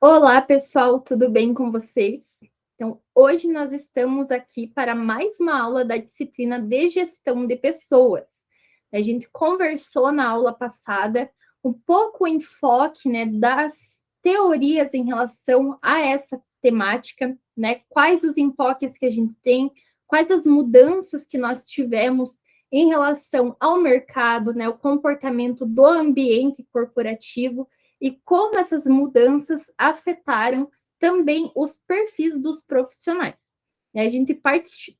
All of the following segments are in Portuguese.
Olá, pessoal, tudo bem com vocês? Então, hoje nós estamos aqui para mais uma aula da disciplina de gestão de pessoas. A gente conversou na aula passada um pouco o enfoque, né, das teorias em relação a essa temática, né? Quais os enfoques que a gente tem, quais as mudanças que nós tivemos em relação ao mercado, né, o comportamento do ambiente corporativo e como essas mudanças afetaram também os perfis dos profissionais. A gente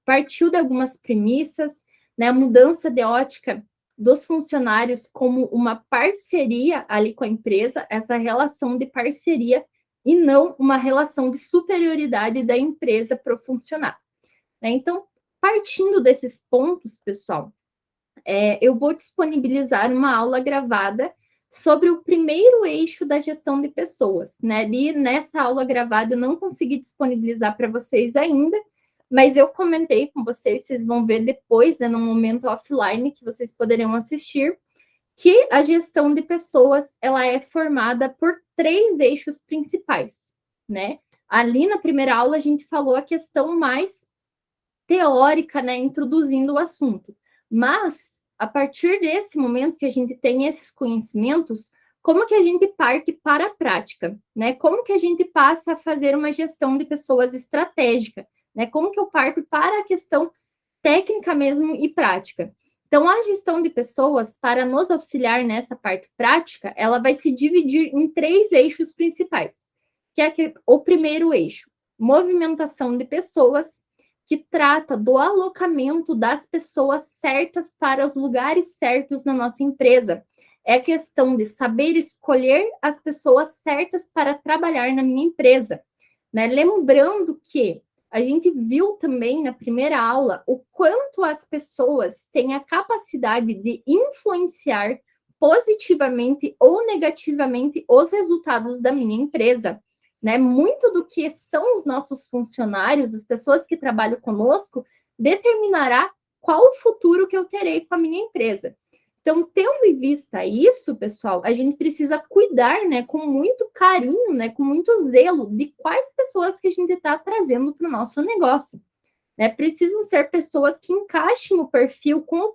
partiu de algumas premissas, né, a mudança de ótica dos funcionários como uma parceria ali com a empresa, essa relação de parceria e não uma relação de superioridade da empresa para o funcionário. Então, partindo desses pontos, pessoal, eu vou disponibilizar uma aula gravada sobre o primeiro eixo da gestão de pessoas, né? Ali nessa aula gravada eu não consegui disponibilizar para vocês ainda, mas eu comentei com vocês, vocês vão ver depois, né, no momento offline que vocês poderão assistir, que a gestão de pessoas ela é formada por 3 eixos principais, né? Ali na primeira aula a gente falou a questão mais teórica, né, introduzindo o assunto. Mas, a partir desse momento que a gente tem esses conhecimentos, como que a gente parte para a prática, né? Como que a gente passa a fazer uma gestão de pessoas estratégica, né? Como que eu parto para a questão técnica mesmo e prática. Então, a gestão de pessoas, para nos auxiliar nessa parte prática, ela vai se dividir em 3 eixos principais, que é o primeiro eixo, movimentação de pessoas, que trata do alocamento das pessoas certas para os lugares certos na nossa empresa. É questão de saber escolher as pessoas certas para trabalhar na minha empresa, né? Lembrando que a gente viu também na primeira aula o quanto as pessoas têm a capacidade de influenciar positivamente ou negativamente os resultados da minha empresa, né? Muito do que são os nossos funcionários, as pessoas que trabalham conosco, determinará qual o futuro que eu terei com a minha empresa. Então, tendo em vista isso, pessoal, a gente precisa cuidar, né, com muito carinho, né, com muito zelo, de quais pessoas que a gente está trazendo para o nosso negócio. Né? Precisam ser pessoas que encaixem o perfil com o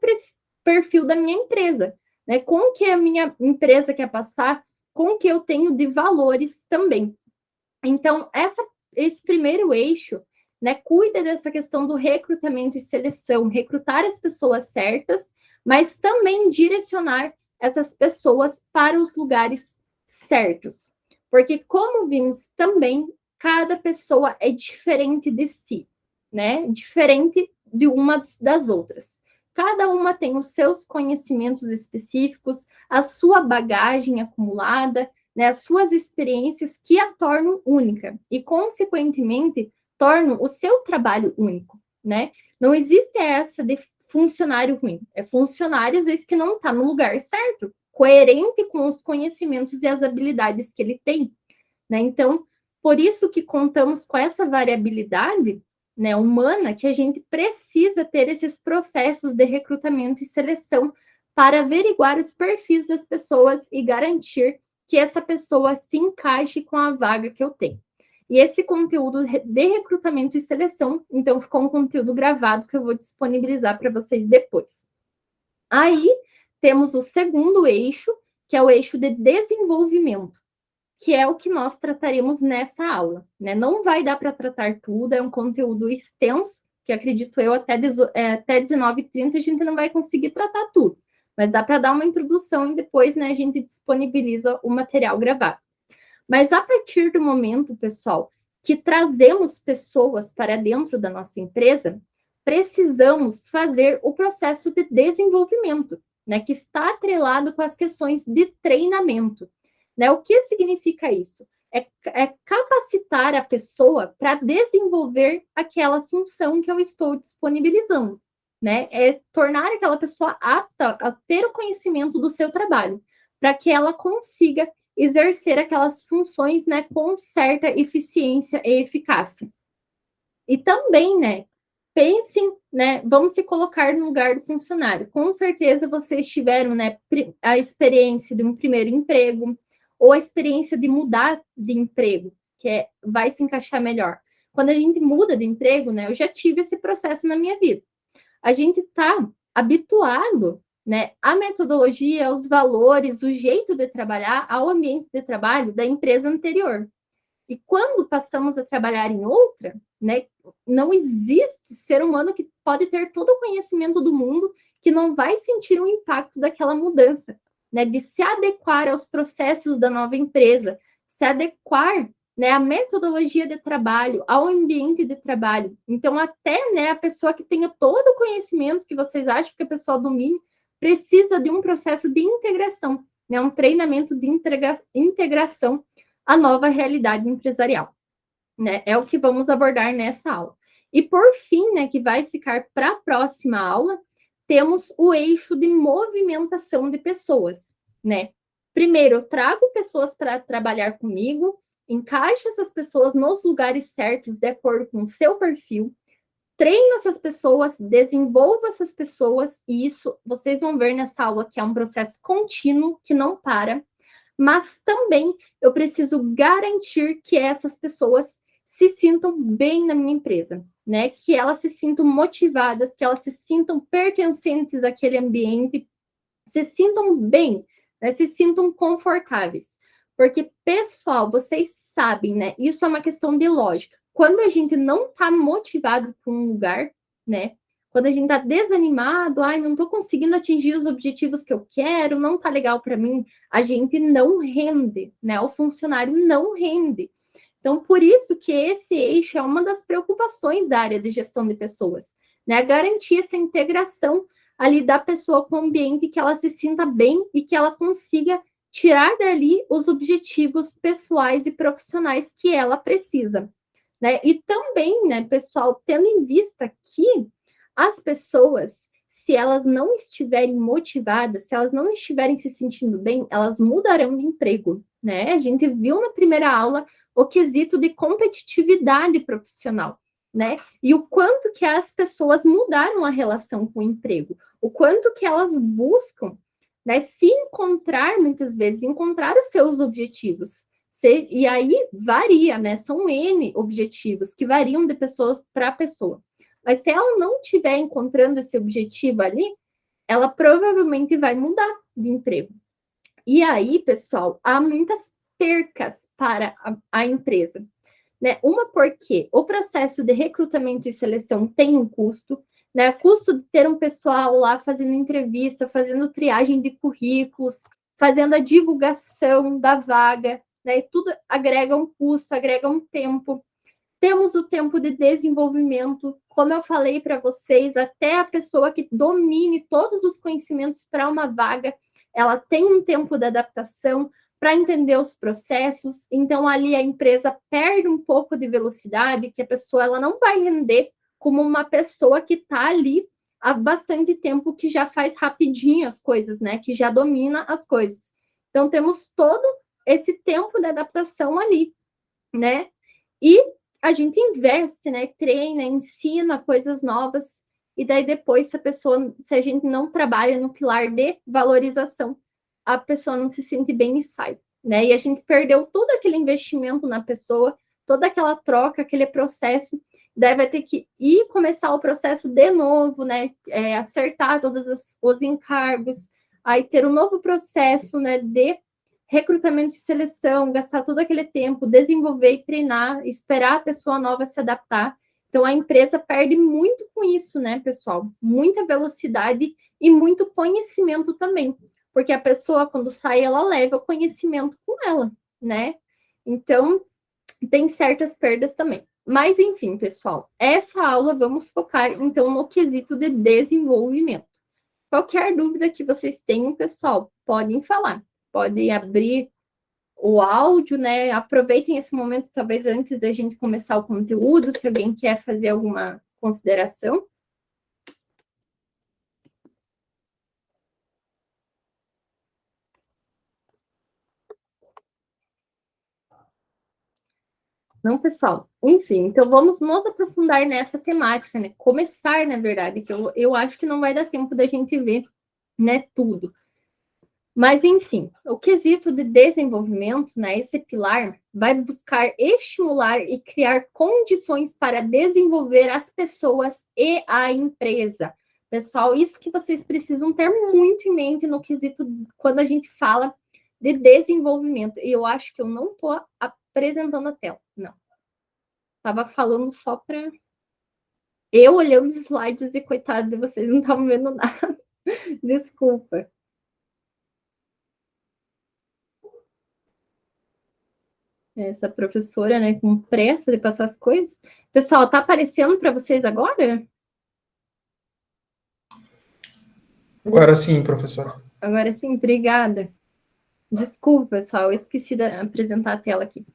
perfil da minha empresa, né? Com o que a minha empresa quer passar, com o que eu tenho de valores também. Então, esse primeiro eixo, né, cuida dessa questão do recrutamento e seleção, recrutar as pessoas certas, mas também direcionar essas pessoas para os lugares certos. Porque, como vimos também, cada pessoa é diferente de si, né? Diferente de uma das outras. Cada uma tem os seus conhecimentos específicos, a sua bagagem acumulada, né, as suas experiências que a tornam única e, consequentemente, tornam o seu trabalho único, né? Não existe essa de funcionário ruim, é funcionário, às vezes, que não está no lugar certo, coerente com os conhecimentos e as habilidades que ele tem, né? Então, por isso que contamos com essa variabilidade, né, humana, que a gente precisa ter esses processos de recrutamento e seleção para averiguar os perfis das pessoas e garantir que essa pessoa se encaixe com a vaga que eu tenho. E esse conteúdo de recrutamento e seleção, então, ficou um conteúdo gravado que eu vou disponibilizar para vocês depois. Aí, temos o segundo eixo, que é o eixo de desenvolvimento, que é o que nós trataremos nessa aula. Né? Não vai dar para tratar tudo, é um conteúdo extenso, que acredito eu, até 19h30 a gente não vai conseguir tratar tudo. Mas dá para dar uma introdução e depois, né, a gente disponibiliza o material gravado. Mas a partir do momento, pessoal, que trazemos pessoas para dentro da nossa empresa, precisamos fazer o processo de desenvolvimento, né, que está atrelado com as questões de treinamento. Né? O que significa isso? É capacitar a pessoa para desenvolver aquela função que eu estou disponibilizando. Né? É tornar aquela pessoa apta a ter o conhecimento do seu trabalho, para que ela consiga exercer aquelas funções, né, com certa eficiência e eficácia. E também, né, pensem, né, vamos se colocar no lugar do funcionário. Com certeza vocês tiveram, né, a experiência de um primeiro emprego, ou a experiência de mudar de emprego, vai se encaixar melhor. Quando a gente muda de emprego, né, eu já tive esse processo na minha vida. A gente está habituado, né, à metodologia, aos valores, o jeito de trabalhar, ao ambiente de trabalho da empresa anterior. E quando passamos a trabalhar em outra, né, não existe ser humano que pode ter todo o conhecimento do mundo que não vai sentir o impacto daquela mudança, né, de se adequar aos processos da nova empresa, se adequar, né, à metodologia de trabalho, ao ambiente de trabalho. Então, até, né, a pessoa que tenha todo o conhecimento que vocês acham que a pessoa domine, precisa de um processo de integração, né, um treinamento de integração à nova realidade empresarial, né? É o que vamos abordar nessa aula. E por fim, né, que vai ficar para a próxima aula, temos o eixo de movimentação de pessoas, né? Primeiro, eu trago pessoas para trabalhar comigo, encaixo essas pessoas nos lugares certos, de acordo com o seu perfil, treino essas pessoas, desenvolvo essas pessoas, e isso vocês vão ver nessa aula que é um processo contínuo, que não para, mas também eu preciso garantir que essas pessoas se sintam bem na minha empresa, né? Que elas se sintam motivadas, que elas se sintam pertencentes àquele ambiente, se sintam bem, né? Se sintam confortáveis. Porque, pessoal, vocês sabem, né? Isso é uma questão de lógica. Quando a gente não está motivado para um lugar, né? Quando a gente está desanimado, ai, não estou conseguindo atingir os objetivos que eu quero, não está legal para mim, a gente não rende, né? O funcionário não rende. Então, por isso que esse eixo é uma das preocupações da área de gestão de pessoas, né? Garantir essa integração ali da pessoa com o ambiente, que ela se sinta bem e que ela consiga tirar dali os objetivos pessoais e profissionais que ela precisa, né? E também, né, pessoal, tendo em vista que as pessoas, se elas não estiverem motivadas, se elas não estiverem se sentindo bem, elas mudarão de emprego, né? A gente viu na primeira aula o quesito de competitividade profissional, né? E o quanto que as pessoas mudaram a relação com o emprego, o quanto que elas buscam, né, se encontrar, muitas vezes, encontrar os seus objetivos. E aí varia, né? São N objetivos que variam de pessoas para pessoa. Mas se ela não estiver encontrando esse objetivo ali, ela provavelmente vai mudar de emprego. E aí, pessoal, há muitas percas para a empresa, né? Uma porque o processo de recrutamento e seleção tem um custo, né? O custo de ter um pessoal lá fazendo entrevista, fazendo triagem de currículos, fazendo a divulgação da vaga, né? E tudo agrega um custo, agrega um tempo. Temos o tempo de desenvolvimento, como eu falei para vocês, até a pessoa que domine todos os conhecimentos para uma vaga, ela tem um tempo de adaptação para entender os processos. Então, ali a empresa perde um pouco de velocidade, que a pessoa ela não vai render como uma pessoa que está ali há bastante tempo, que já faz rapidinho as coisas, né? Que já domina as coisas. Então, temos todo esse tempo de adaptação ali, né? E a gente investe, né? Treina, ensina coisas novas, e daí depois, se a gente não trabalha no pilar de valorização, a pessoa não se sente bem e sai, né? E a gente perdeu todo aquele investimento na pessoa, toda aquela troca, aquele processo, daí vai ter que ir começar o processo de novo, né? Acertar todos os encargos, aí ter um novo processo, né? De recrutamento e seleção, gastar todo aquele tempo, desenvolver e treinar, esperar a pessoa nova se adaptar. Então, a empresa perde muito com isso, né, pessoal? Muita velocidade e muito conhecimento também. Porque a pessoa, quando sai, ela leva o conhecimento com ela, né? Então, tem certas perdas também. Mas, enfim, pessoal, essa aula vamos focar, então, no quesito de desenvolvimento. Qualquer dúvida que vocês tenham, pessoal, podem falar. Podem abrir o áudio, né? Aproveitem esse momento, talvez antes da gente começar o conteúdo, se alguém quer fazer alguma consideração. Não, pessoal? Enfim, então vamos nos aprofundar nessa temática, né? Começar, na verdade, que eu acho que não vai dar tempo da gente ver, né, tudo. Mas, enfim, o quesito de desenvolvimento, né, esse pilar, vai buscar estimular e criar condições para desenvolver as pessoas e a empresa. Pessoal, isso que vocês precisam ter muito em mente no quesito quando a gente fala de desenvolvimento. E eu acho que eu não estou apresentando a tela, não. Estava falando só para eu olhando os slides e coitado de vocês, não estavam vendo nada. Desculpa. Essa professora, né, com pressa de passar as coisas. Pessoal, tá aparecendo para vocês agora? Agora sim, professora. Agora sim, obrigada. Desculpa, pessoal, eu esqueci de apresentar a tela aqui.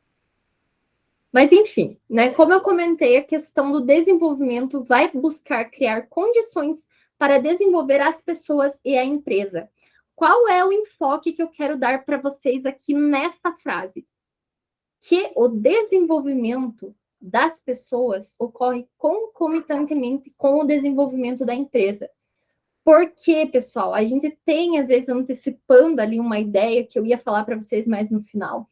Mas, enfim, né, como eu comentei, a questão do desenvolvimento vai buscar criar condições para desenvolver as pessoas e a empresa. Qual é o enfoque que eu quero dar para vocês aqui nesta frase? Que o desenvolvimento das pessoas ocorre concomitantemente com o desenvolvimento da empresa. Porque, pessoal, a gente tem, às vezes, antecipando ali uma ideia que eu ia falar para vocês mais no final,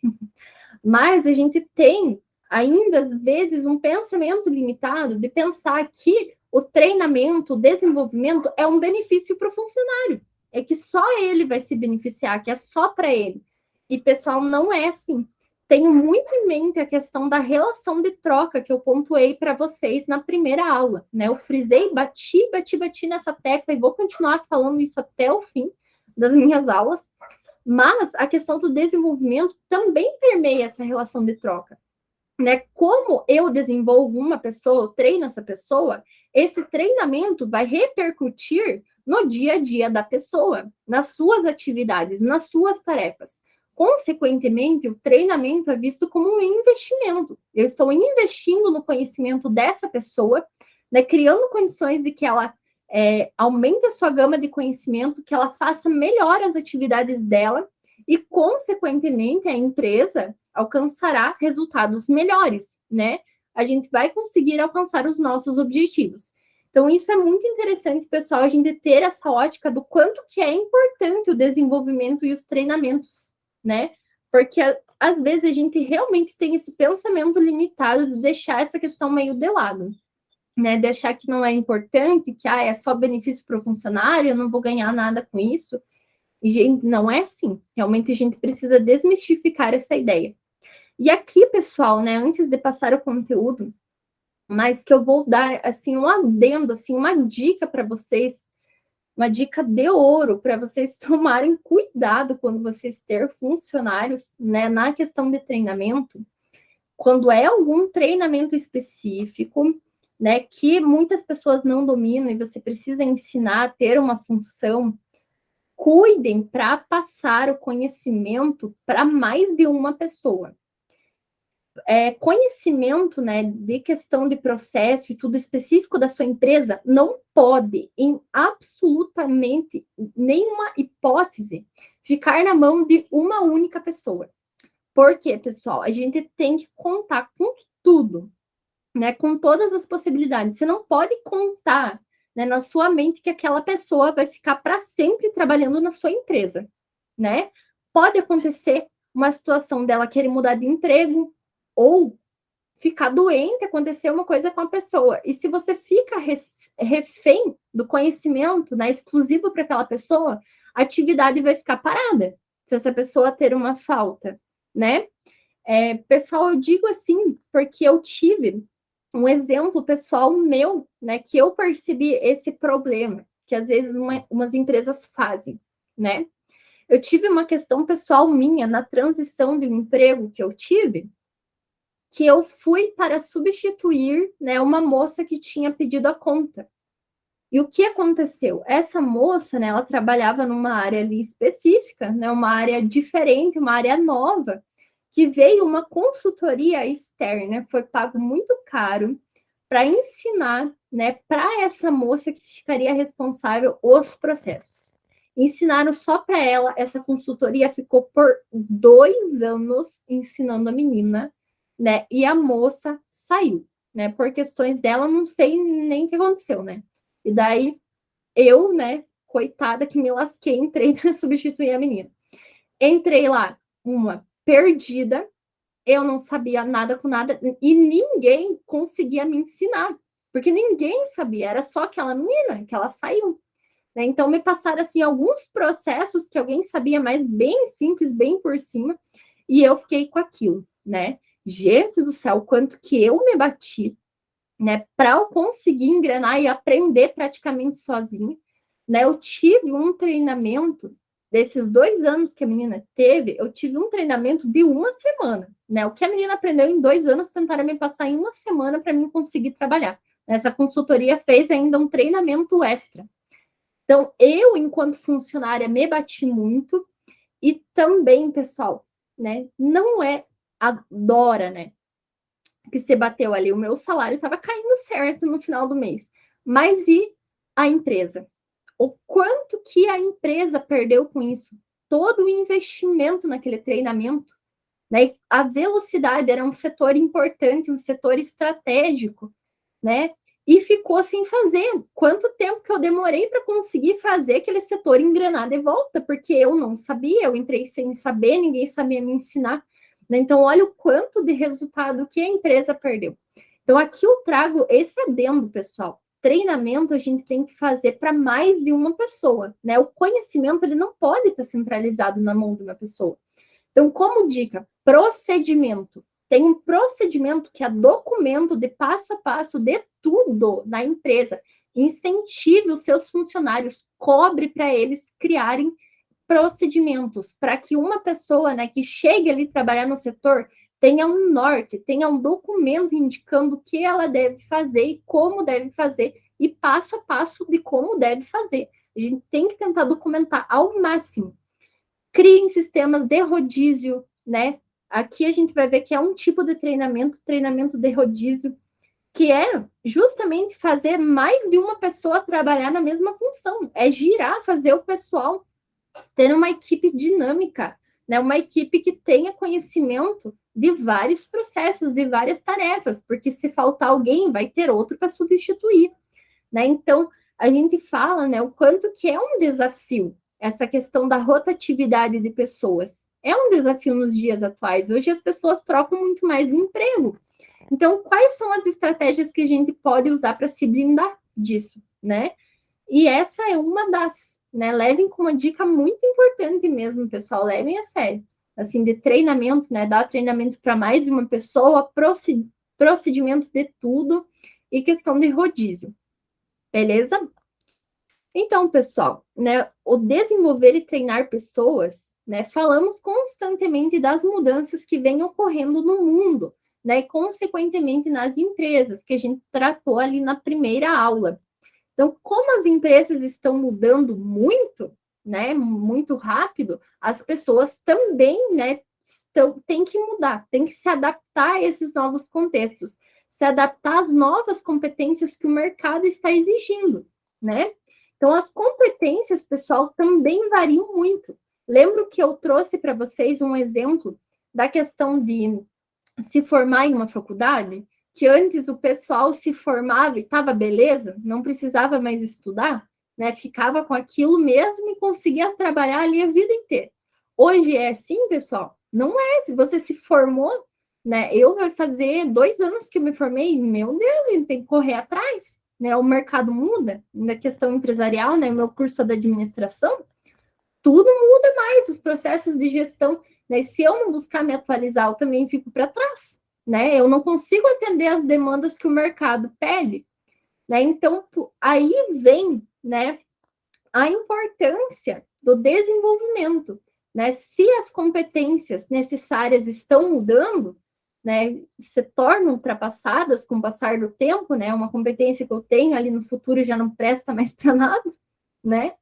mas a gente tem ainda, às vezes, um pensamento limitado de pensar que o treinamento, o desenvolvimento é um benefício para o funcionário. É que só ele vai se beneficiar, que é só para ele. E, pessoal, não é assim. Tenho muito em mente a questão da relação de troca que eu pontuei para vocês na primeira aula, né? Eu frisei, bati nessa tecla e vou continuar falando isso até o fim das minhas aulas. Mas a questão do desenvolvimento também permeia essa relação de troca, né? Como eu desenvolvo uma pessoa, eu treino essa pessoa, esse treinamento vai repercutir no dia a dia da pessoa, nas suas atividades, nas suas tarefas. Consequentemente, o treinamento é visto como um investimento. Eu estou investindo no conhecimento dessa pessoa, né, criando condições de que ela aumente a sua gama de conhecimento, que ela faça melhor as atividades dela e, consequentemente, a empresa alcançará resultados melhores, né? A gente vai conseguir alcançar os nossos objetivos. Então, isso é muito interessante, pessoal, a gente ter essa ótica do quanto que é importante o desenvolvimento e os treinamentos, né? Porque às vezes a gente realmente tem esse pensamento limitado de deixar essa questão meio de lado, né? Deixar que não é importante, que é só benefício para o funcionário, eu não vou ganhar nada com isso. E, gente, não é assim. Realmente a gente precisa desmistificar essa ideia. E aqui, pessoal, né, antes de passar o conteúdo, mas que eu vou dar assim um adendo, assim, uma dica para vocês, uma dica de ouro para vocês tomarem cuidado quando vocês ter funcionários, né, na questão de treinamento, quando é algum treinamento específico, né, que muitas pessoas não dominam e você precisa ensinar a ter uma função, cuidem para passar o conhecimento para mais de uma pessoa. Conhecimento, né, de questão de processo e tudo específico da sua empresa não pode, em absolutamente nenhuma hipótese, ficar na mão de uma única pessoa. Por quê, pessoal? A gente tem que contar com tudo, né, com todas as possibilidades. Você não pode contar, né, na sua mente que aquela pessoa vai ficar para sempre trabalhando na sua empresa, né? Pode acontecer uma situação dela querer mudar de emprego, ou ficar doente, acontecer uma coisa com a pessoa. E se você fica refém do conhecimento, né, exclusivo para aquela pessoa, a atividade vai ficar parada, se essa pessoa ter uma falta, né? Pessoal, eu digo assim, porque eu tive um exemplo pessoal meu, né, que eu percebi esse problema, que às vezes umas empresas fazem, né? Eu tive uma questão pessoal minha na transição de um emprego que eu tive, que eu fui para substituir, né, uma moça que tinha pedido a conta. E o que aconteceu? Essa moça, né, ela trabalhava numa área ali específica, né, uma área diferente, uma área nova, que veio uma consultoria externa, foi pago muito caro para ensinar, né, para essa moça que ficaria responsável os processos. Ensinaram só para ela, essa consultoria ficou por 2 anos ensinando a menina, né? E a moça saiu, né? Por questões dela, não sei nem o que aconteceu, né? E daí eu, né, coitada que me lasquei, entrei para substituir a menina. Entrei lá, uma perdida, eu não sabia nada com nada, e ninguém conseguia me ensinar, porque ninguém sabia, era só aquela menina que ela saiu. Né? Então, me passaram assim, alguns processos que alguém sabia, mas bem simples, bem por cima, e eu fiquei com aquilo, né? Gente do céu, quanto que eu me bati, né? Para eu conseguir engrenar e aprender praticamente sozinha, né? Eu tive um treinamento desses 2 anos que a menina teve, eu tive um treinamento de uma semana, né? O que a menina aprendeu em 2 anos, tentaram me passar em uma semana para mim conseguir trabalhar. Essa consultoria fez ainda um treinamento extra. Então, eu, enquanto funcionária, me bati muito. E também, pessoal, né? Não é a Dora, né? Que se bateu ali. O meu salário estava caindo certo no final do mês. Mas e a empresa? O quanto que a empresa perdeu com isso? Todo o investimento naquele treinamento, né? A velocidade era um setor importante, um setor estratégico, né? E ficou sem fazer. Quanto tempo que eu demorei para conseguir fazer aquele setor engrenar de volta? Porque eu não sabia, eu entrei sem saber, ninguém sabia me ensinar. Né? Então, olha o quanto de resultado que a empresa perdeu. Então, aqui eu trago esse adendo, pessoal. Treinamento a gente tem que fazer para mais de uma pessoa, né? O conhecimento ele não pode estar centralizado na mão de uma pessoa. Então, como dica, procedimento. Tem um procedimento que é documento de passo a passo de tudo na empresa. Incentive os seus funcionários, cobre para eles criarem procedimentos, para que uma pessoa, né, que chegue ali trabalhar no setor tenha um norte, tenha um documento indicando o que ela deve fazer e como deve fazer, e passo a passo de como deve fazer. A gente tem que tentar documentar ao máximo. Criem sistemas de rodízio, né? Aqui a gente vai ver que é um tipo de treinamento de rodízio, que é justamente fazer mais de uma pessoa trabalhar na mesma função, é girar, fazer o pessoal ter uma equipe dinâmica, né? Uma equipe que tenha conhecimento de vários processos, de várias tarefas, porque se faltar alguém, vai ter outro para substituir, né? Então, a gente fala, né, o quanto que é um desafio essa questão da rotatividade de pessoas. É um desafio nos dias atuais. Hoje as pessoas trocam muito mais de emprego. Então, quais são as estratégias que a gente pode usar para se blindar disso, né? E essa é uma das, né? Levem com uma dica muito importante mesmo, pessoal, levem a sério. Assim, de treinamento, né? Dar treinamento para mais de uma pessoa, procedimento de tudo e questão de rodízio. Beleza? Então, pessoal, né, o desenvolver e treinar pessoas, né, falamos constantemente das mudanças que vêm ocorrendo no mundo, né, e consequentemente nas empresas, que a gente tratou ali na primeira aula. Então, como as empresas estão mudando muito, né, muito rápido, as pessoas também, né, têm que mudar, têm que se adaptar a esses novos contextos, se adaptar às novas competências que o mercado está exigindo, né? Então, as competências, pessoal, também variam muito. Lembro que eu trouxe para vocês um exemplo da questão de se formar em uma faculdade, que antes o pessoal se formava e estava beleza, não precisava mais estudar, né? Ficava com aquilo mesmo e conseguia trabalhar ali a vida inteira. Hoje é assim, pessoal? Não é. Se você se formou, né? Eu vai fazer 2 anos que eu me formei, meu Deus, a gente tem que correr atrás, né? O mercado muda, na questão empresarial, né? Meu curso é da administração, tudo muda mais, os processos de gestão, né? Se eu não buscar me atualizar, eu também fico para trás, né? Eu não consigo atender as demandas que o mercado pede, né? Então, aí vem, né, a importância do desenvolvimento, né? Se as competências necessárias estão mudando, né, se tornam ultrapassadas com o passar do tempo, né? Uma competência que eu tenho ali no futuro já não presta mais para nada, né?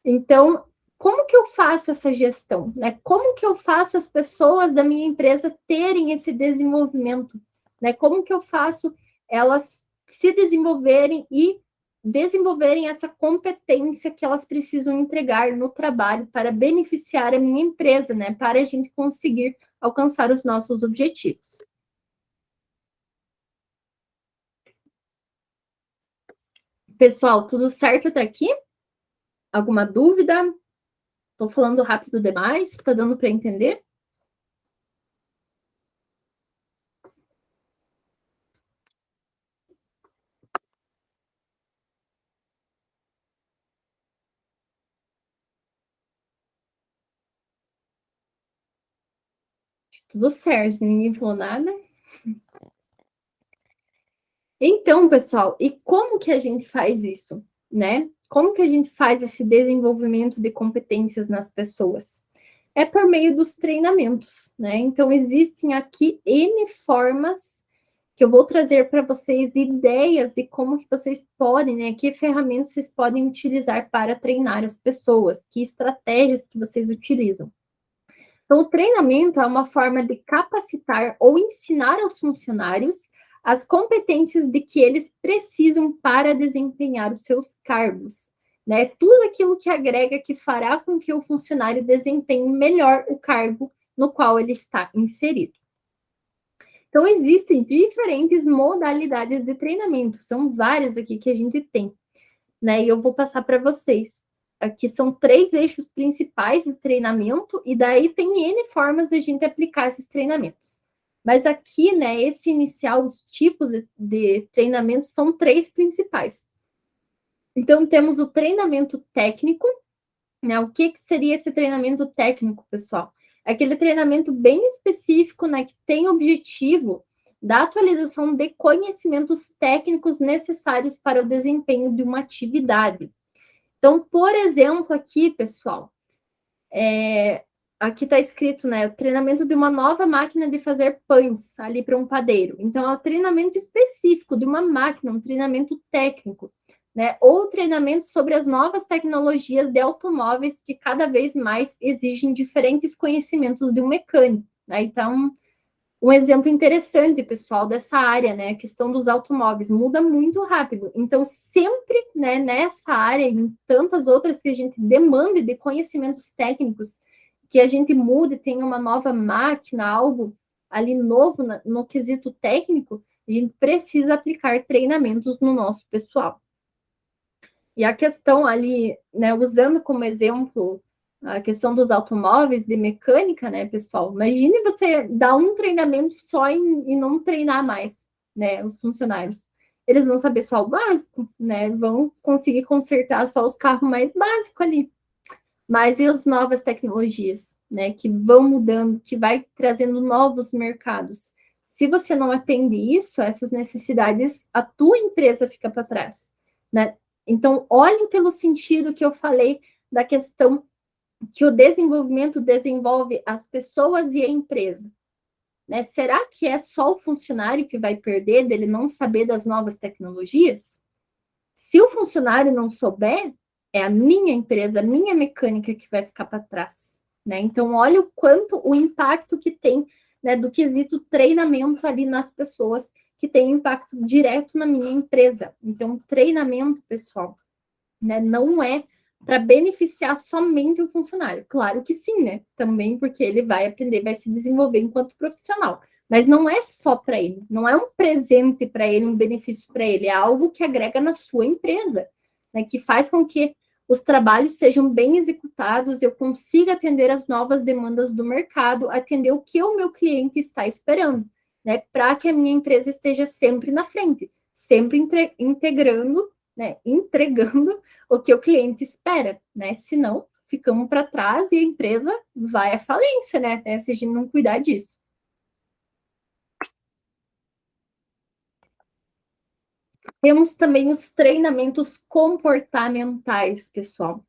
Então, como que eu faço essa gestão? Né? Como que eu faço as pessoas da minha empresa terem esse desenvolvimento? Né? Como que eu faço elas se desenvolverem e desenvolverem essa competência que elas precisam entregar no trabalho para beneficiar a minha empresa, né? Para a gente conseguir alcançar os nossos objetivos. Pessoal, tudo certo até aqui? Alguma dúvida? Estou falando rápido demais? Está dando para entender? Tudo certo, ninguém falou nada. Então, pessoal, e como que a gente faz isso, né? Como que a gente faz esse desenvolvimento de competências nas pessoas? É por meio dos treinamentos, né? Então, existem aqui N formas que eu vou trazer para vocês de ideias de como que vocês podem, né? Que ferramentas vocês podem utilizar para treinar as pessoas, que estratégias que vocês utilizam. Então, o treinamento é uma forma de capacitar ou ensinar aos funcionários as competências de que eles precisam para desempenhar os seus cargos, né? Tudo aquilo que agrega que fará com que o funcionário desempenhe melhor o cargo no qual ele está inserido. Então, existem diferentes modalidades de treinamento, são várias aqui que a gente tem, né? E eu vou passar para vocês. Aqui são 3 eixos principais de treinamento, e daí tem N formas de a gente aplicar esses treinamentos. Mas aqui, né, esse inicial, os tipos de treinamento são 3 principais. Então, temos o treinamento técnico, né? O que seria esse treinamento técnico, pessoal? É aquele treinamento bem específico, né, que tem objetivo da atualização de conhecimentos técnicos necessários para o desempenho de uma atividade. Então, por exemplo, aqui, pessoal, aqui está escrito, né, o treinamento de uma nova máquina de fazer pães ali para um padeiro. Então, é o treinamento específico de uma máquina, um treinamento técnico, né, ou treinamento sobre as novas tecnologias de automóveis que cada vez mais exigem diferentes conhecimentos de um mecânico, né? Então, um exemplo interessante, pessoal, dessa área, né, a questão dos automóveis, muda muito rápido. Então, sempre, né, nessa área e em tantas outras que a gente demanda de conhecimentos técnicos, que a gente mude, tenha uma nova máquina, algo ali novo no quesito técnico, a gente precisa aplicar treinamentos no nosso pessoal. E a questão ali, né, usando como exemplo a questão dos automóveis, de mecânica, né, pessoal? Imagine você dar um treinamento só e não treinar mais, né, os funcionários. Eles vão saber só o básico, né? Vão conseguir consertar só os carros mais básicos ali. Mas e as novas tecnologias, né, que vão mudando, que vai trazendo novos mercados? Se você não atende isso, essas necessidades, a tua empresa fica para trás, né? Então, olhem pelo sentido que eu falei da questão que o desenvolvimento desenvolve as pessoas e a empresa, né? Será que é só o funcionário que vai perder dele não saber das novas tecnologias? Se o funcionário não souber, é a minha empresa, a minha mecânica que vai ficar para trás, né? Então, olha o quanto o impacto que tem, né, do quesito treinamento ali nas pessoas, que tem impacto direto na minha empresa. Então, treinamento, pessoal, né, não é para beneficiar somente o funcionário. Claro que sim, né? Também porque ele vai aprender, vai se desenvolver enquanto profissional. Mas não é só para ele, não é um presente para ele, um benefício para ele, é algo que agrega na sua empresa, né? Que faz com que os trabalhos sejam bem executados, eu consiga atender as novas demandas do mercado, atender o que o meu cliente está esperando, né? Para que a minha empresa esteja sempre na frente, sempre integrando, né? Entregando o que o cliente espera, né? Senão, ficamos para trás e a empresa vai à falência, né? Se a gente não cuidar disso. Temos também os treinamentos comportamentais, pessoal.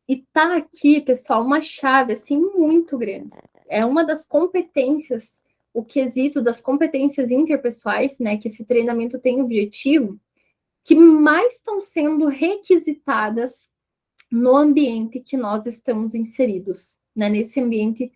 E tá aqui, pessoal, uma chave assim muito grande. É uma das competências, o quesito das competências interpessoais, né, que esse treinamento tem objetivo, que mais estão sendo requisitadas no ambiente que nós estamos inseridos, né, nesse ambiente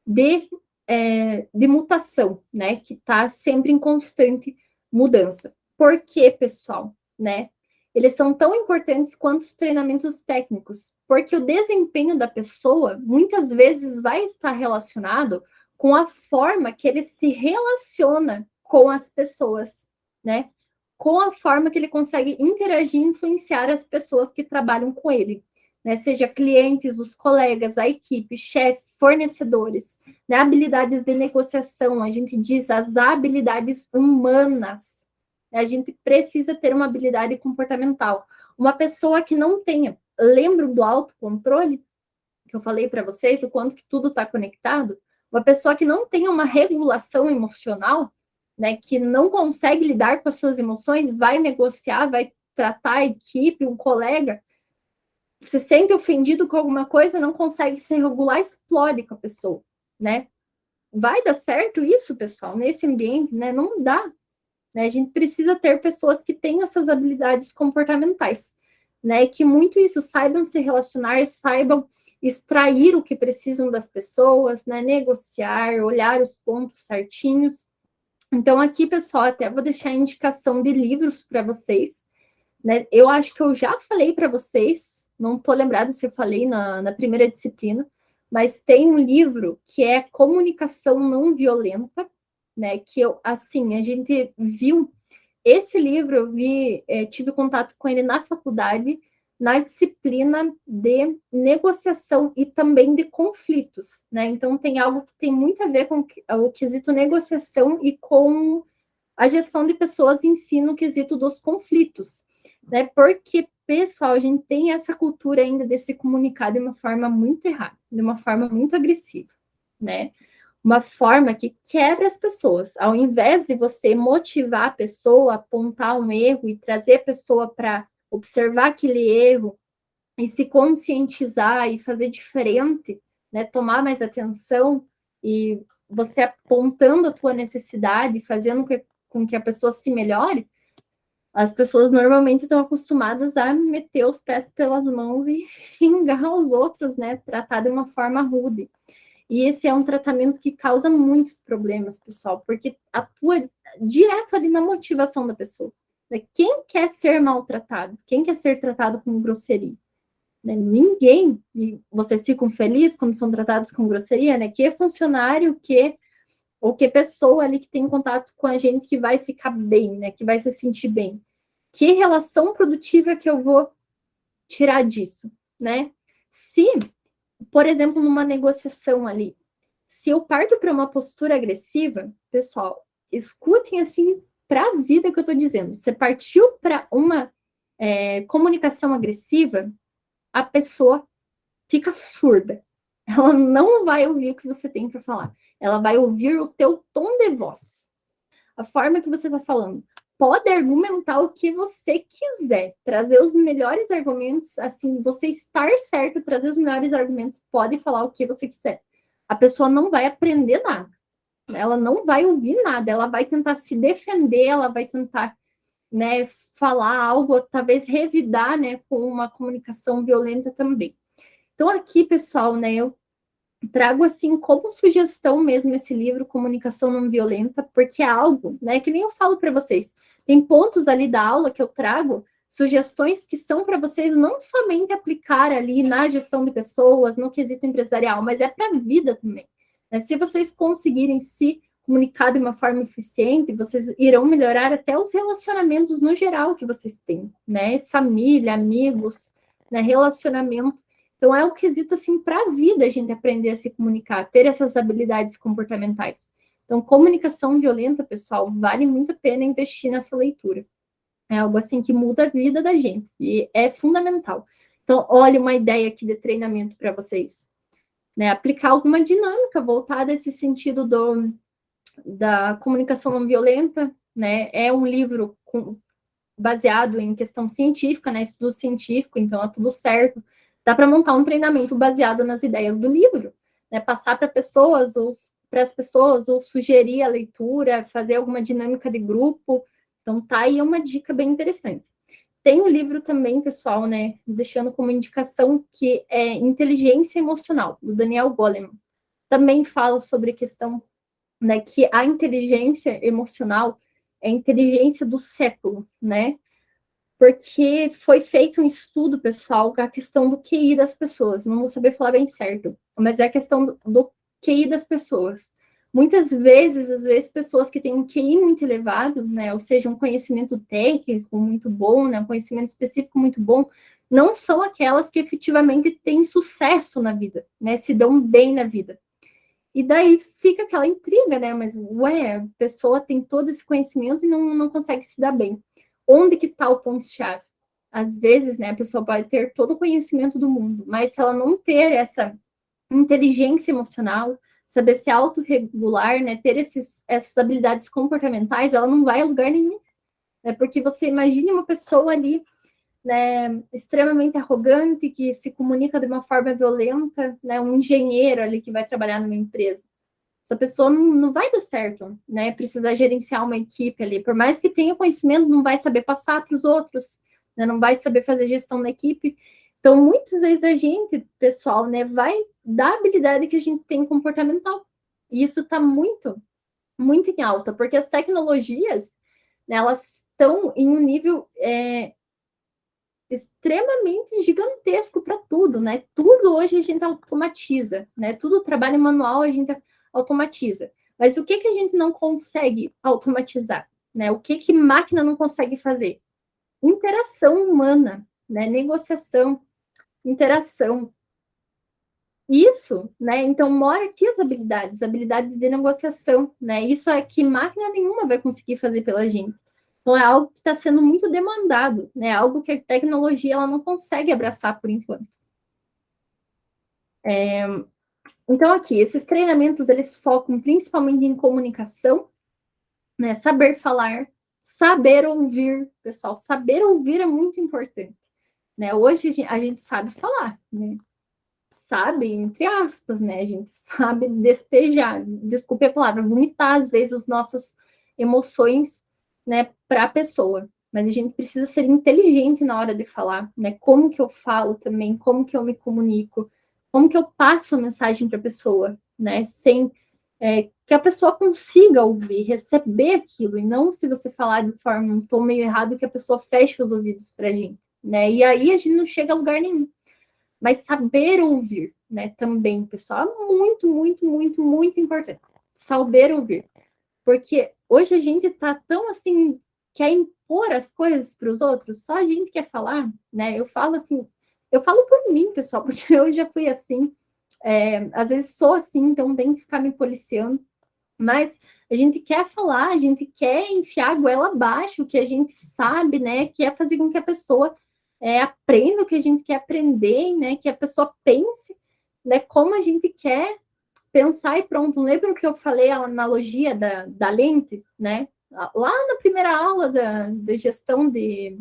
de mutação, né, que está sempre em constante mudança. Por quê, pessoal? Né? Eles são tão importantes quanto os treinamentos técnicos, porque o desempenho da pessoa muitas vezes vai estar relacionado com a forma que ele se relaciona com as pessoas, né? Com a forma que ele consegue interagir e influenciar as pessoas que trabalham com ele. né? Seja clientes, os colegas, a equipe, chefe, fornecedores, né? Habilidades de negociação, a gente diz as habilidades humanas. A gente precisa ter uma habilidade comportamental. Uma pessoa que não tenha, lembram do autocontrole, que eu falei para vocês, o quanto que tudo está conectado? Uma pessoa que não tem uma regulação emocional, né, que não consegue lidar com as suas emoções, vai negociar, vai tratar a equipe, um colega, se sente ofendido com alguma coisa, não consegue se regular, explode com a pessoa, né? Vai dar certo isso, pessoal, nesse ambiente, né? Não dá. Né? A gente precisa ter pessoas que tenham essas habilidades comportamentais, né? Que muito isso saibam se relacionar, saibam extrair o que precisam das pessoas, né? Negociar, olhar os pontos certinhos. Então, aqui, pessoal, até vou deixar a indicação de livros para vocês, né? Eu acho que eu já falei para vocês, não estou lembrada se eu falei na primeira disciplina, mas tem um livro que é Comunicação Não Violenta, né? Que eu, assim, a gente viu esse livro, eu vi, tive contato com ele na faculdade, na disciplina de negociação e também de conflitos, né? Então tem algo que tem muito a ver com o quesito negociação e com a gestão de pessoas em si no quesito dos conflitos, né? Porque, pessoal, a gente tem essa cultura ainda de se comunicar de uma forma muito errada, de uma forma muito agressiva, né? Uma forma que quebra as pessoas. Ao invés de você motivar a pessoa, apontar um erro e trazer a pessoa para observar aquele erro e se conscientizar e fazer diferente, né? Tomar mais atenção e você apontando a tua necessidade, fazendo com que a pessoa se melhore, as pessoas normalmente estão acostumadas a meter os pés pelas mãos e xingar os outros, né? Tratar de uma forma rude. E esse é um tratamento que causa muitos problemas, pessoal, porque atua direto ali na motivação da pessoa. Né? Quem quer ser maltratado? Quem quer ser tratado com grosseria? Né? Ninguém. E vocês ficam felizes quando são tratados com grosseria, né? Que funcionário, ou que pessoa ali que tem contato com a gente que vai ficar bem, né? Que vai se sentir bem. Que relação produtiva que eu vou tirar disso, né? Se, por exemplo, numa negociação ali, se eu parto para uma postura agressiva, pessoal, escutem assim para a vida que eu estou dizendo. Você partiu para uma comunicação agressiva, a pessoa fica surda. Ela não vai ouvir o que você tem para falar. Ela vai ouvir o teu tom de voz. A forma que você está falando. Pode argumentar o que você quiser, trazer os melhores argumentos, assim, você estar certo, trazer os melhores argumentos, pode falar o que você quiser. A pessoa não vai aprender nada, ela não vai ouvir nada, ela vai tentar se defender, ela vai tentar, né, falar algo, talvez revidar, né, com uma comunicação violenta também. Então aqui, pessoal, né, eu trago assim como sugestão mesmo esse livro Comunicação Não Violenta, porque é algo, né, que nem eu falo para vocês. Tem pontos ali da aula que eu trago, sugestões que são para vocês não somente aplicar ali na gestão de pessoas, no quesito empresarial, mas é para a vida também. Né? Se vocês conseguirem se comunicar de uma forma eficiente, vocês irão melhorar até os relacionamentos no geral que vocês têm, né? Família, amigos, né? Relacionamento. Então, é um quesito, assim, para a vida a gente aprender a se comunicar, ter essas habilidades comportamentais. Então, comunicação violenta, pessoal, vale muito a pena investir nessa leitura. É algo, assim, que muda a vida da gente e é fundamental. Então, olha uma ideia aqui de treinamento para vocês. Né? Aplicar alguma dinâmica voltada a esse sentido da comunicação não violenta, né? É um livro baseado em questão científica, né? Estudo científico, então é tudo certo. Dá para montar um treinamento baseado nas ideias do livro, né? Passar para pessoas para as pessoas ou sugerir a leitura, fazer alguma dinâmica de grupo. Então tá aí uma dica bem interessante. Tem um livro também, pessoal, né? Deixando como indicação que é Inteligência Emocional, do Daniel Goleman. Também fala sobre a questão, né, que a inteligência emocional é a inteligência do século, né? Porque foi feito um estudo, pessoal, com a questão do QI das pessoas. Não vou saber falar bem certo, mas é a questão do QI das pessoas. Muitas vezes, às vezes, pessoas que têm um QI muito elevado, né, ou seja, um conhecimento técnico muito bom, né, um conhecimento específico muito bom, não são aquelas que efetivamente têm sucesso na vida, né? Se dão bem na vida. E daí fica aquela intriga, né? Mas, ué, a pessoa tem todo esse conhecimento e não consegue se dar bem. Onde que está o ponto-chave? Às vezes, né, a pessoa pode ter todo o conhecimento do mundo, mas se ela não ter essa inteligência emocional, saber se autorregular, né, ter essas habilidades comportamentais, ela não vai a lugar nenhum. Né? Porque você imagine uma pessoa ali, né, extremamente arrogante, que se comunica de uma forma violenta, né, um engenheiro ali que vai trabalhar numa empresa. Essa pessoa não vai dar certo, né? Precisar gerenciar uma equipe ali. Por mais que tenha conhecimento, não vai saber passar para os outros, né? Não vai saber fazer gestão da equipe. Então, muitas vezes a gente, pessoal, né, vai dar habilidade que a gente tem comportamental. E isso está muito, muito em alta, porque as tecnologias, né, elas estão em um nível extremamente gigantesco para tudo, né? Tudo hoje a gente automatiza, né? Tudo trabalho manual a gente automatiza. Mas o que a gente não consegue automatizar, né? O que máquina não consegue fazer? Interação humana, né? Negociação, interação. Isso, né? Então mora aqui as habilidades de negociação, né? Isso é que máquina nenhuma vai conseguir fazer pela gente. Então é algo que está sendo muito demandado, né? Algo que a tecnologia ela não consegue abraçar por enquanto. Então aqui esses treinamentos eles focam principalmente em comunicação, né? Saber falar, saber ouvir, pessoal. Saber ouvir é muito importante, né? Hoje a gente sabe falar, né? Sabe, entre aspas, né? A gente sabe despejar, desculpe a palavra, vomitar às vezes as nossas emoções, né, para a pessoa. Mas a gente precisa ser inteligente na hora de falar, né? Como que eu falo também, como que eu me comunico, como que eu passo a mensagem para a pessoa, né? Sem que a pessoa consiga ouvir, receber aquilo, e não se você falar de forma um tom meio errado, que a pessoa feche os ouvidos para a gente, né? E aí a gente não chega a lugar nenhum. Mas saber ouvir, né, também, pessoal, é muito, muito, muito, muito importante. Saber ouvir. Porque hoje a gente tá tão assim, quer impor as coisas para os outros, só a gente quer falar, né? Eu falo assim, eu falo por mim, pessoal, porque eu já fui assim, às vezes sou assim, então tem que ficar me policiando. Mas a gente quer falar, a gente quer enfiar a goela abaixo, o que a gente sabe, né? Quer fazer com que a pessoa aprenda o que a gente quer aprender, né? Que a pessoa pense, né? Como a gente quer pensar e pronto. Lembra que eu falei a analogia da lente, né? Lá na primeira aula da gestão de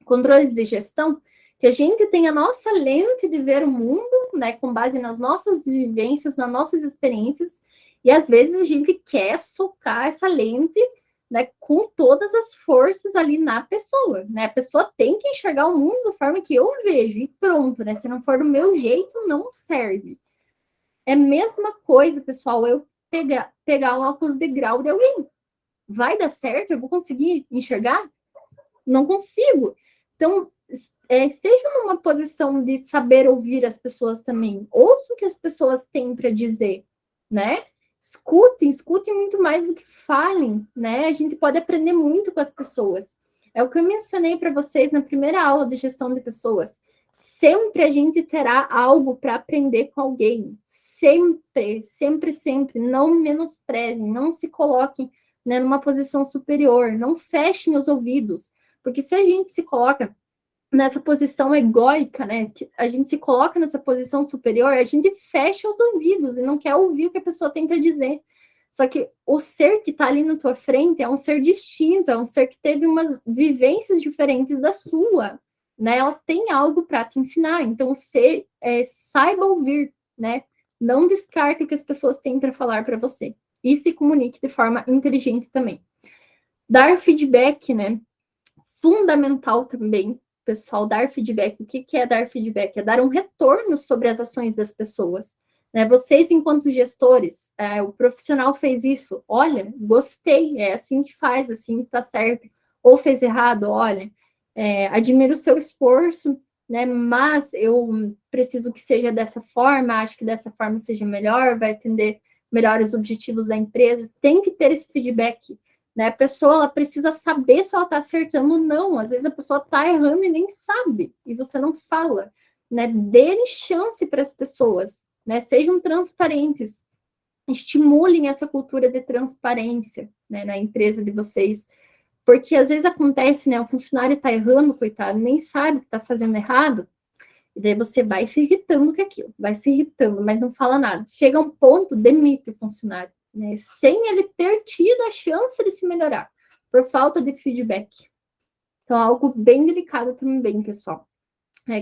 controles de gestão, que a gente tem a nossa lente de ver o mundo, né? Com base nas nossas vivências, nas nossas experiências, e às vezes a gente quer socar essa lente, né, com todas as forças ali na pessoa, né? A pessoa tem que enxergar o mundo da forma que eu vejo e pronto, né? Se não for do meu jeito, não serve. É a mesma coisa, pessoal, eu pegar um óculos de grau de alguém. Vai dar certo? Eu vou conseguir enxergar? Não consigo. Então, esteja numa posição de saber ouvir as pessoas também. Ouça o que as pessoas têm para dizer, né? Escutem muito mais do que falem, né? A gente pode aprender muito com as pessoas. É o que eu mencionei para vocês na primeira aula de gestão de pessoas. Sempre a gente terá algo para aprender com alguém. Sempre, sempre, sempre. Não menosprezem, não se coloquem, né, numa posição superior. Não fechem os ouvidos. Porque se a gente se coloca nessa posição egóica, né? A gente se coloca nessa posição superior, a gente fecha os ouvidos e não quer ouvir o que a pessoa tem para dizer. Só que o ser que está ali na tua frente é um ser distinto, é um ser que teve umas vivências diferentes da sua, né? Ela tem algo para te ensinar. Então, você saiba ouvir, né? Não descarte o que as pessoas têm para falar para você. E se comunique de forma inteligente também. Dar feedback, né? Fundamental também, pessoal, dar feedback. O que é dar feedback? É dar um retorno sobre as ações das pessoas. Né? Vocês, enquanto gestores, o profissional fez isso, olha, gostei, é assim que faz, assim que tá certo. Ou fez errado, olha, admiro o seu esforço, né? Mas eu preciso que seja dessa forma, acho que dessa forma seja melhor, vai atender melhor os objetivos da empresa. Tem que ter esse feedback, né? A pessoa, ela precisa saber se ela está acertando ou não. Às vezes a pessoa está errando e nem sabe, e você não fala, né? Dê chance para as pessoas, né? Sejam transparentes, estimulem essa cultura de transparência, né, na empresa de vocês, porque às vezes acontece, né, o funcionário está errando, coitado, nem sabe que está fazendo errado, e daí você vai se irritando com aquilo, vai se irritando, mas não fala nada. Chega um ponto, demite o funcionário, né, sem ele ter tido a chance de se melhorar, por falta de feedback. Então, algo bem delicado também, pessoal.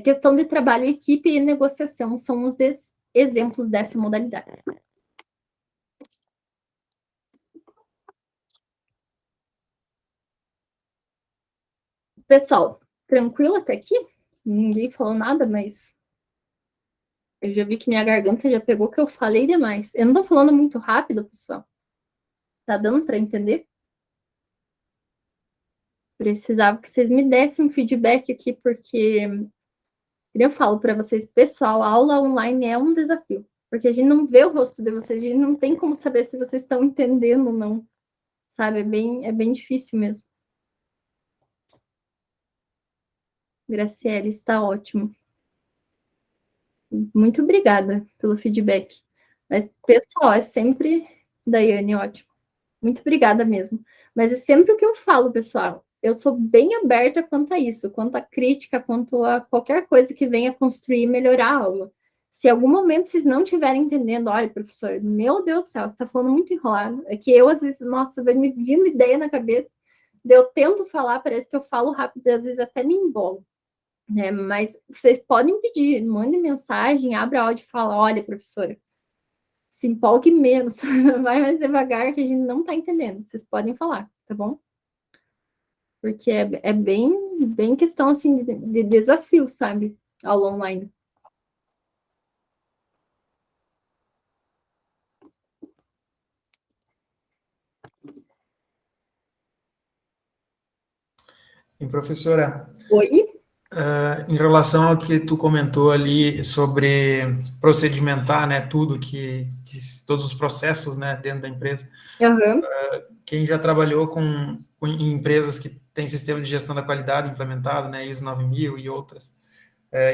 Questão de trabalho, equipe e negociação são os exemplos dessa modalidade. Pessoal, tranquilo até aqui? Ninguém falou nada, mas eu já vi que minha garganta já pegou que eu falei demais. Eu não tô falando muito rápido, pessoal. Tá dando para entender? Precisava que vocês me dessem um feedback aqui, porque eu falo para vocês, pessoal, a aula online é um desafio, porque a gente não vê o rosto de vocês, a gente não tem como saber se vocês estão entendendo ou não, sabe? É bem difícil mesmo. Graciele, está ótimo. Muito obrigada pelo feedback. Mas, pessoal, é sempre... Daiane, ótimo. Muito obrigada mesmo. Mas é sempre o que eu falo, pessoal. Eu sou bem aberta quanto a isso, quanto a crítica, quanto a qualquer coisa que venha construir e melhorar a aula. Se em algum momento vocês não estiverem entendendo, olha, professor, meu Deus do céu, você está falando muito enrolado. É que eu, às vezes, nossa, vai me vindo ideia na cabeça. Eu tento falar, parece que eu falo rápido, e às vezes até me embolo. Né? Mas vocês podem pedir, mandem mensagem, abra áudio e fala, olha, professora, se empolgue menos, vai mais devagar que a gente não está entendendo. Vocês podem falar, tá bom? Porque é bem questão, assim, de desafio, sabe? Aula online. E professora, Oi? em relação ao que tu comentou ali sobre procedimentar, né, tudo todos os processos, né, dentro da empresa. Uhum. Quem já trabalhou em empresas que têm sistema de gestão da qualidade implementado, né, ISO 9000 e outras,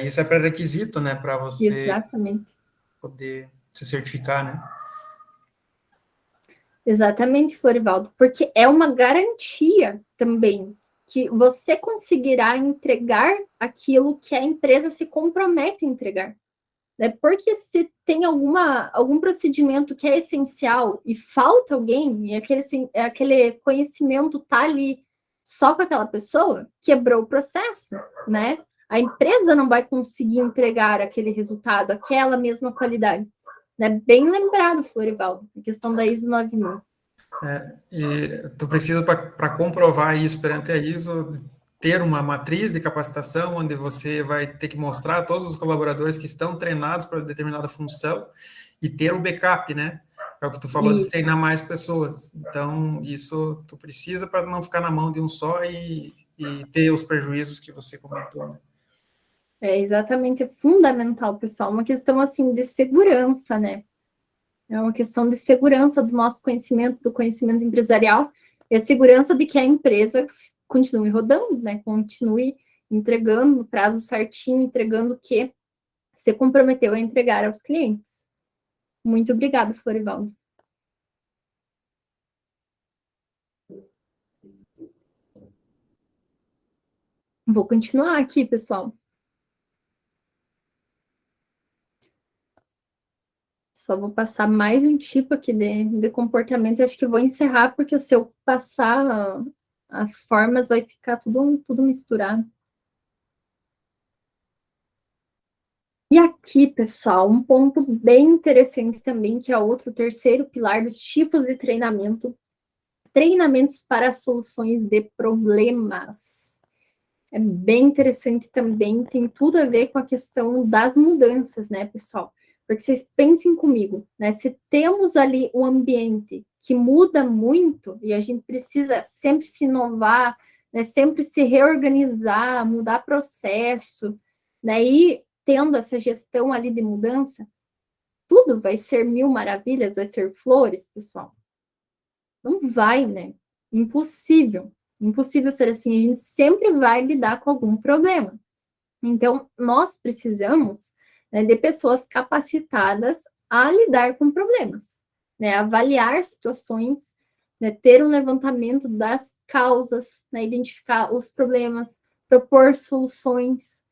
isso é pré-requisito, né, para você Exatamente. poder se certificar, né? Exatamente, Florivaldo, porque é uma garantia também que você conseguirá entregar aquilo que a empresa se compromete a entregar. Né? Porque se tem algum procedimento que é essencial e falta alguém, e aquele conhecimento está ali só com aquela pessoa, quebrou o processo, né? A empresa não vai conseguir entregar aquele resultado, aquela mesma qualidade. Né? Bem lembrado, Florivaldo, a questão da ISO 9000. E tu precisa, para comprovar isso perante a ISO, ter uma matriz de capacitação, onde você vai ter que mostrar a todos os colaboradores que estão treinados para determinada função e ter o backup, né? É o que tu falou de treinar mais pessoas. Então, isso tu precisa para não ficar na mão de um só e ter os prejuízos que você comentou, né? É exatamente fundamental, pessoal. Uma questão, assim, de segurança, né? É uma questão de segurança do nosso conhecimento, do conhecimento empresarial, e a segurança de que a empresa continue rodando, né? Continue entregando no prazo certinho, entregando o que se comprometeu a entregar aos clientes. Muito obrigada, Florivaldo. Vou continuar aqui, pessoal. Só vou passar mais um tipo aqui de comportamento. Acho que vou encerrar, porque se eu passar as formas, vai ficar tudo misturado. E aqui, pessoal, um ponto bem interessante também, que é outro terceiro pilar dos tipos de treinamento, treinamentos para soluções de problemas. É bem interessante também, tem tudo a ver com a questão das mudanças, né, pessoal? Porque vocês pensem comigo, né? Se temos ali um ambiente que muda muito e a gente precisa sempre se inovar, né, sempre se reorganizar, mudar processo, né, e tendo essa gestão ali de mudança, tudo vai ser mil maravilhas, vai ser flores, pessoal? Não vai, né? Impossível. Impossível ser assim. A gente sempre vai lidar com algum problema. Então, nós precisamos, né, de pessoas capacitadas a lidar com problemas, né, avaliar situações, né, ter um levantamento das causas, né, identificar os problemas, propor soluções.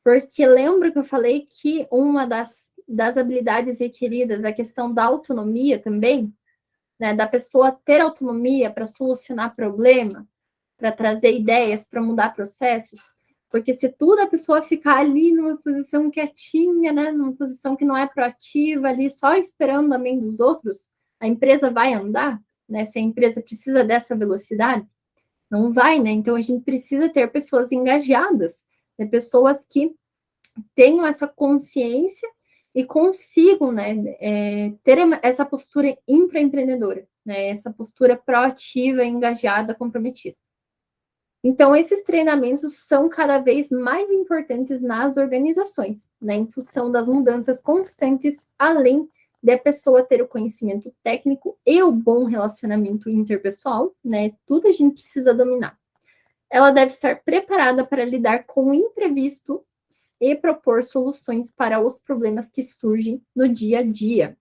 Porque lembra que eu falei que uma das habilidades requeridas é a questão da autonomia também, né, da pessoa ter autonomia para solucionar problema, para trazer ideias, para mudar processos. Porque se tudo a pessoa ficar ali numa posição quietinha, né, numa posição que não é proativa, ali só esperando a mente dos outros, a empresa vai andar, né? Se a empresa precisa dessa velocidade, não vai, né? Então a gente precisa ter pessoas engajadas, né, pessoas que tenham essa consciência e consigam, né, ter essa postura intraempreendedora, né, essa postura proativa, engajada, comprometida. Então, esses treinamentos são cada vez mais importantes nas organizações, né, em função das mudanças constantes, além de a pessoa ter o conhecimento técnico e o bom relacionamento interpessoal, né, tudo a gente precisa dominar. Ela deve estar preparada para lidar com o imprevisto e propor soluções para os problemas que surgem no dia a dia.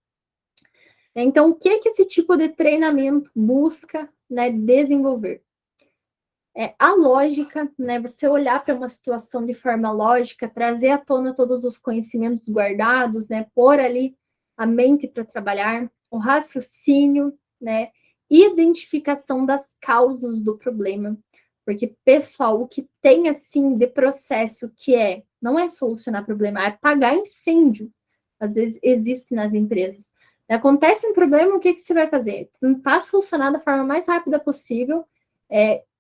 Então, o que esse tipo de treinamento busca, né, desenvolver? A lógica, né, você olhar para uma situação de forma lógica, trazer à tona todos os conhecimentos guardados, né, pôr ali a mente para trabalhar, o raciocínio, né, identificação das causas do problema. Porque, pessoal, o que tem, assim, de processo não é solucionar problema, é apagar incêndio. Às vezes existe nas empresas. Acontece um problema, o que você vai fazer? Tentar solucionar da forma mais rápida possível,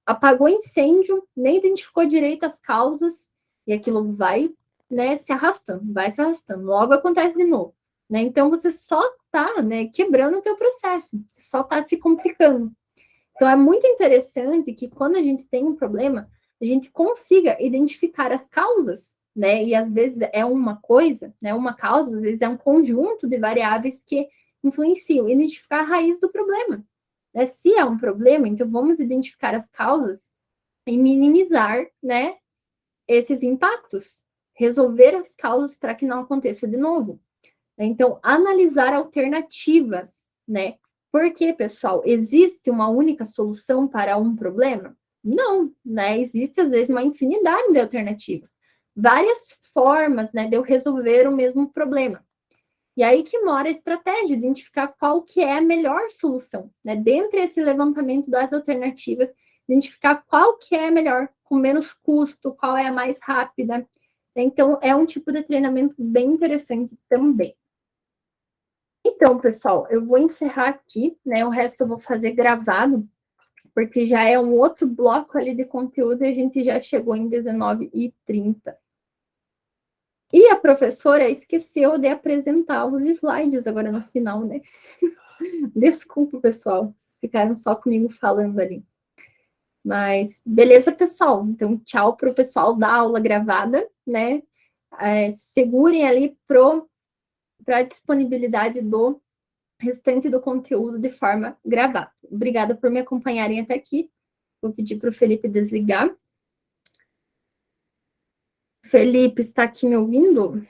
apagou incêndio, nem identificou direito as causas, e aquilo vai, né, se arrastando. Logo acontece de novo. Né? Então, você só está, né, quebrando o teu processo, você só está se complicando. Então, é muito interessante que quando a gente tem um problema, a gente consiga identificar as causas, né? E às vezes é uma coisa, né? Uma causa, às vezes é um conjunto de variáveis que influenciam, identificar a raiz do problema. Né? Se é um problema, então vamos identificar as causas e minimizar, né, esses impactos, resolver as causas para que não aconteça de novo. Então, analisar alternativas, né? Porque, pessoal, existe uma única solução para um problema? Não, né? Existe, às vezes, uma infinidade de alternativas. Várias formas, né, de eu resolver o mesmo problema. E aí que mora a estratégia, identificar qual que é a melhor solução, né? Dentre esse levantamento das alternativas, identificar qual que é a melhor, com menos custo, qual é a mais rápida. Então, é um tipo de treinamento bem interessante também. Então, pessoal, eu vou encerrar aqui, né? O resto eu vou fazer gravado, porque já é um outro bloco ali de conteúdo e a gente já chegou em 19h30. E a professora esqueceu de apresentar os slides agora no final, né? Desculpa, pessoal, vocês ficaram só comigo falando ali. Mas, beleza, pessoal? Então, tchau para o pessoal da aula gravada, né? Segurem ali para a disponibilidade do restante do conteúdo de forma gravada. Obrigada por me acompanharem até aqui. Vou pedir para o Felipe desligar. Felipe, está aqui me ouvindo?